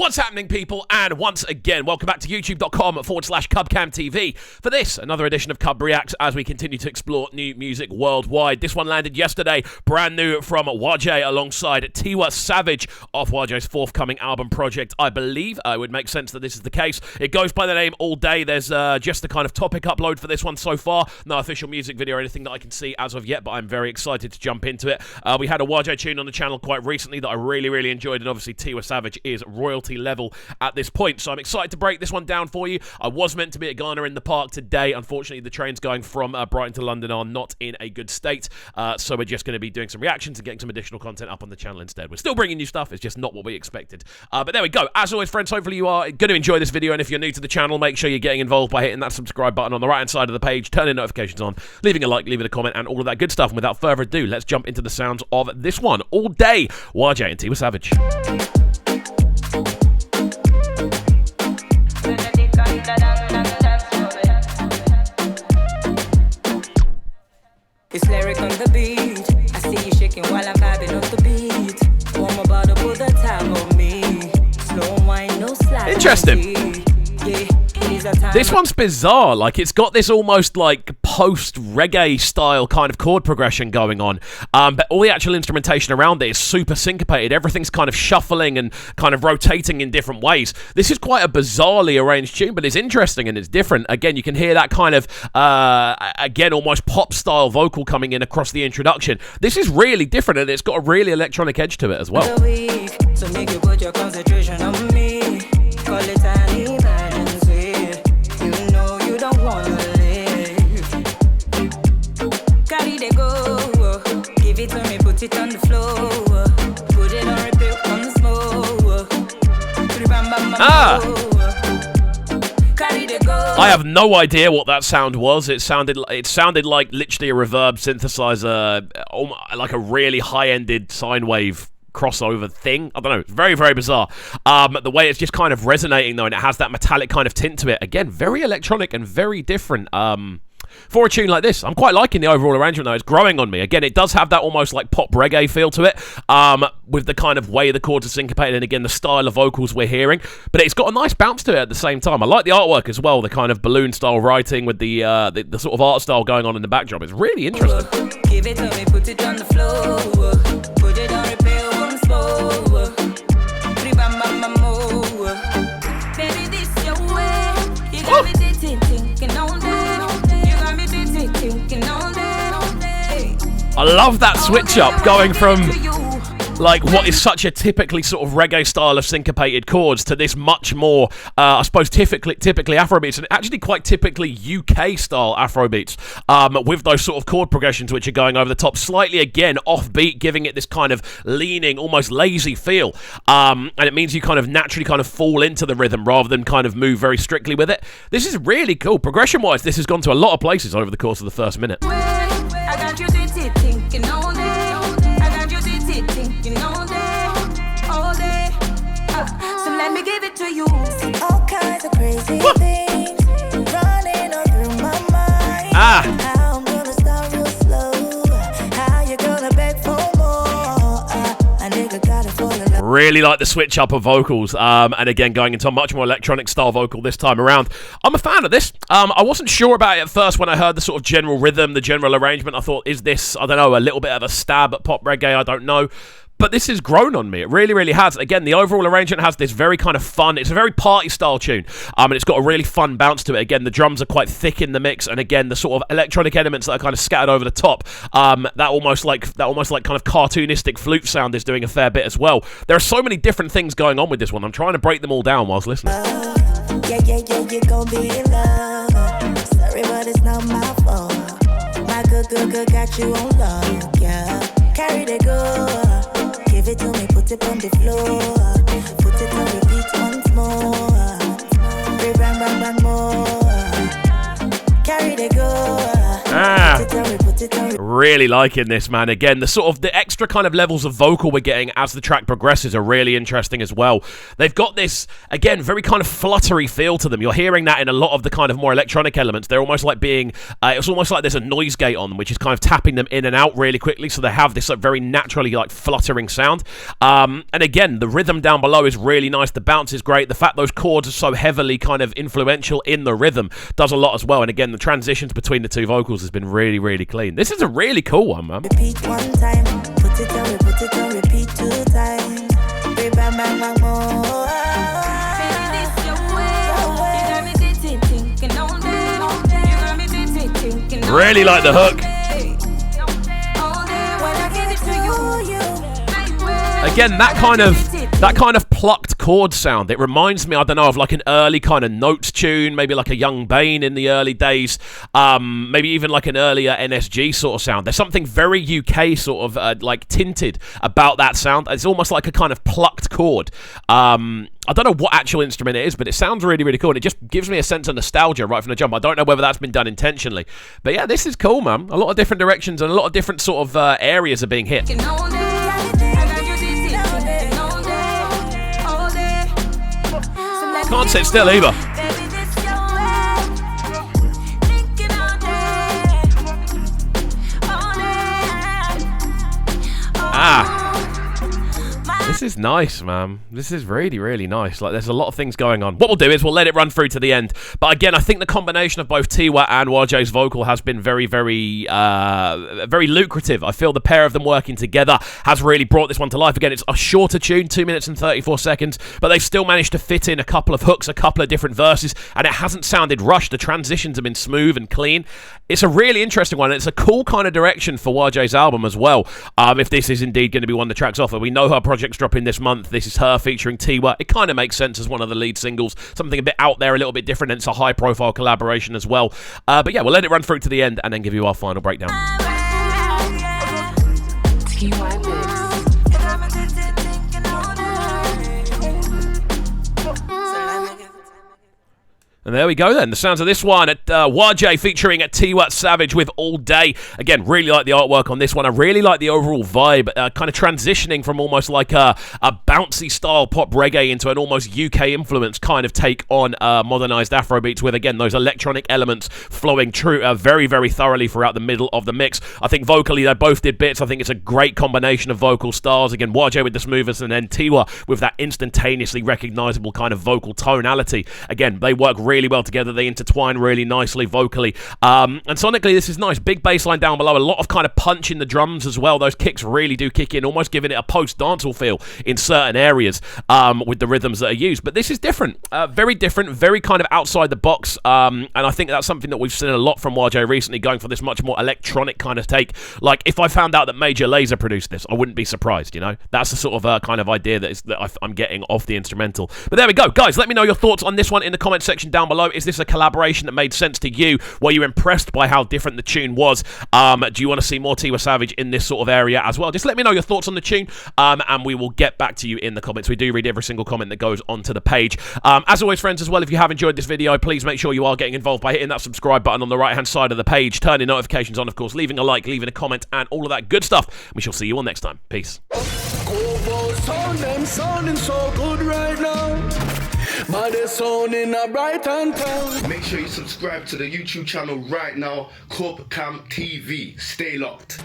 What's happening, people? And once again, welcome back to youtube.com/CubCamTV for this, another edition of CUBREACTS as we continue to explore new music worldwide. This one landed yesterday, brand new from WAJE alongside Tiwa Savage off WAJE's forthcoming album project, I believe. It would make sense that this is the case. It goes by the name All Day. There's just the kind of topic upload for this one so far. No official music video or anything that I can see as of yet, but I'm very excited to jump into it. We had a WAJE tune on the channel quite recently that I really enjoyed, and obviously Tiwa Savage is royalty level at this point, so I'm excited to break this one down for you. I was meant to be at Ghana in the Park today. Unfortunately, the trains going from Brighton to London are not in a good state, so we're just going to be doing some reactions and getting some additional content up on the channel instead. We're still bringing you stuff, it's just not what we expected. But there we go. As always, friends, hopefully you are going to enjoy this video, and if you're new to the channel, make sure you're getting involved by hitting that subscribe button on the right-hand side of the page, turning notifications on, leaving a like, leaving a comment, and all of that good stuff. And without further ado, let's jump into the sounds of this one, All Day, WAJE and Tiwa Savage. It's lyric on the beat. I see you shaking while I'm vibing off the beat. Warm about to put the time on me. Slow wine, no slack. Interesting. This one's bizarre. Like, it's got this almost like post-reggae style kind of chord progression going on, but all the actual instrumentation around it is super syncopated. Everything's kind of shuffling and kind of rotating in different ways. This is quite a bizarrely arranged tune, but it's interesting and it's different. Again, you can hear that kind of again, almost pop style vocal coming in across the introduction. This is really different, and it's got a really electronic edge to it as well. So make you put your concentration on me. Call it an emergency. You know you don't wanna live. Carry the go. Give it to me, put it on the floor. Put it on repeat on the smoke. Carry the go. I have no idea what that sound was. It sounded like literally a reverb synthesizer, like a really high-ended sine wave crossover thing. I don't know. It's very bizarre. The way it's just kind of resonating though, and it has that metallic kind of tint to it. Again, very electronic and very different. For a tune like this, I'm quite liking the overall arrangement though. It's growing on me. Again, it does have that almost like pop reggae feel to it, with the kind of way the chords are syncopated and again the style of vocals we're hearing. But it's got a nice bounce to it at the same time. I like the artwork as well, the kind of balloon style writing with the sort of art style going on in the backdrop. It's really interesting. Give it to me, put it on the floor. Put it on repair on slow. Baby, this your way. You got me thinking all day. I love that switch up, going from like what is such a typically sort of reggae style of syncopated chords to this much more, I suppose, typically Afrobeats, and actually quite typically UK style Afrobeats, with those sort of chord progressions which are going over the top, slightly again offbeat, giving it this kind of leaning, almost lazy feel, and it means you kind of naturally kind of fall into the rhythm rather than kind of move very strictly with it. This is really cool. Progression wise, this has gone to a lot of places over the course of the first minute. Let me give it to you. All kinds of crazy things running all through my mind. How I'm gonna start real slow. How you gonna beg for more? A nigga gotta fall in love. Really like the switch up of vocals, and again going into a much more electronic style vocal this time around. I'm a fan of this. I wasn't sure about it at first when I heard the sort of general rhythm, the general arrangement. I thought, is this, I don't know, a little bit of a stab at pop reggae? I don't know. But this has grown on me. It really has. Again, the overall arrangement has this very kind of fun, it's a very party-style tune, and it's got a really fun bounce to it. Again, the drums are quite thick in the mix, and again, the sort of electronic elements that are kind of scattered over the top, that almost like kind of cartoonistic flute sound is doing a fair bit as well. There are so many different things going on with this one. I'm trying to break them all down whilst listening. Yeah, you gon' be in love. Sorry, but it's not my fault. My good got you on lock, yeah. Carry the good. Give it to me, put it on the floor. Put it on repeat once more. Bang more. Carry the go. Really liking this, man. Again, the extra kind of levels of vocal we're getting as the track progresses are really interesting as well. They've got this, again, very kind of fluttery feel to them. You're hearing that in a lot of the kind of more electronic elements. They're almost like being, it's almost like there's a noise gate on them, which is kind of tapping them in and out really quickly, so they have this like, very naturally like fluttering sound. And again, the rhythm down below is really nice. The bounce is great. The fact those chords are so heavily kind of influential in the rhythm does a lot as well. And again, the transitions between the two vocals has been really, really clean. This is a really cool one, man. Repeat one time, put it on, repeat 2 times. Bang, bang, bang, more. Really like the hook. Again, that kind of plucked chord sound. It reminds me, I don't know, of like an early kind of notes tune, maybe like a Young Bane in the early days, maybe even like an earlier NSG sort of sound. There's something very UK sort of like tinted about that sound. It's almost like a kind of plucked chord. I don't know what actual instrument it is, but it sounds really, really cool. And it just gives me a sense of nostalgia right from the jump. I don't know whether that's been done intentionally. But yeah, this is cool, man. A lot of different directions and a lot of different sort of areas are being hit. Can't sit still either. This is nice, man. This is really, really nice. Like, there's a lot of things going on. What we'll do is we'll let it run through to the end. But again, I think the combination of both Tiwa and WAJE's vocal has been very, very, very lucrative. I feel the pair of them working together has really brought this one to life. Again, it's a shorter tune, 2 minutes and 34 seconds, but they've still managed to fit in a couple of hooks, a couple of different verses, and it hasn't sounded rushed. The transitions have been smooth and clean. It's a really interesting one, and it's a cool kind of direction for WAJE's album as well, if this is indeed going to be one of the tracks off. We know her project's dropping this month. This is her featuring Tiwa. It kind of makes sense as one of the lead singles. Something a bit out there, a little bit different, and it's a high-profile collaboration as well. But yeah, we'll let it run through to the end and then give you our final breakdown. And there we go then, the sounds of this one at WAJE featuring Tiwa Savage with All Day. Again, really like the artwork on this one. I really like the overall vibe, kind of transitioning from almost like a bouncy style pop reggae into an almost UK influence kind of take on modernized Afrobeats with, again, those electronic elements flowing very, very thoroughly throughout the middle of the mix. I think vocally they both did bits. I think it's a great combination of vocal styles. Again, WAJE with the smoothness and then Tiwa with that instantaneously recognizable kind of vocal tonality. Again, they work really well together. They intertwine really nicely vocally. And sonically, this is nice. Big bass line down below. A lot of kind of punch in the drums as well. Those kicks really do kick in, almost giving it a post-dancehall feel in certain areas with the rhythms that are used. But this is different. Very different. Very kind of outside the box. And I think that's something that we've seen a lot from WAJE recently, going for this much more electronic kind of take. Like, if I found out that Major Lazer produced this, I wouldn't be surprised, you know? That's the sort of kind of idea that I'm getting off the instrumental. But there we go. Guys, let me know your thoughts on this one in the comment section down below. Is this a collaboration that made sense to you? Were you impressed by how different the tune was? Do you want to see more Tiwa Savage in this sort of area as well? Just let me know your thoughts on the tune, and we will get back to you in the comments. We do read every single comment that goes onto the page. As always, friends, as well, if you have enjoyed this video, please make sure you are getting involved by hitting that subscribe button on the right-hand side of the page, turning notifications on, of course, leaving a like, leaving a comment, and all of that good stuff. We shall see you all next time. Peace. Sounding so good right now. But they're sounding a bright and town. Make sure you subscribe to the YouTube channel right now, CUBREACTS TV. Stay locked.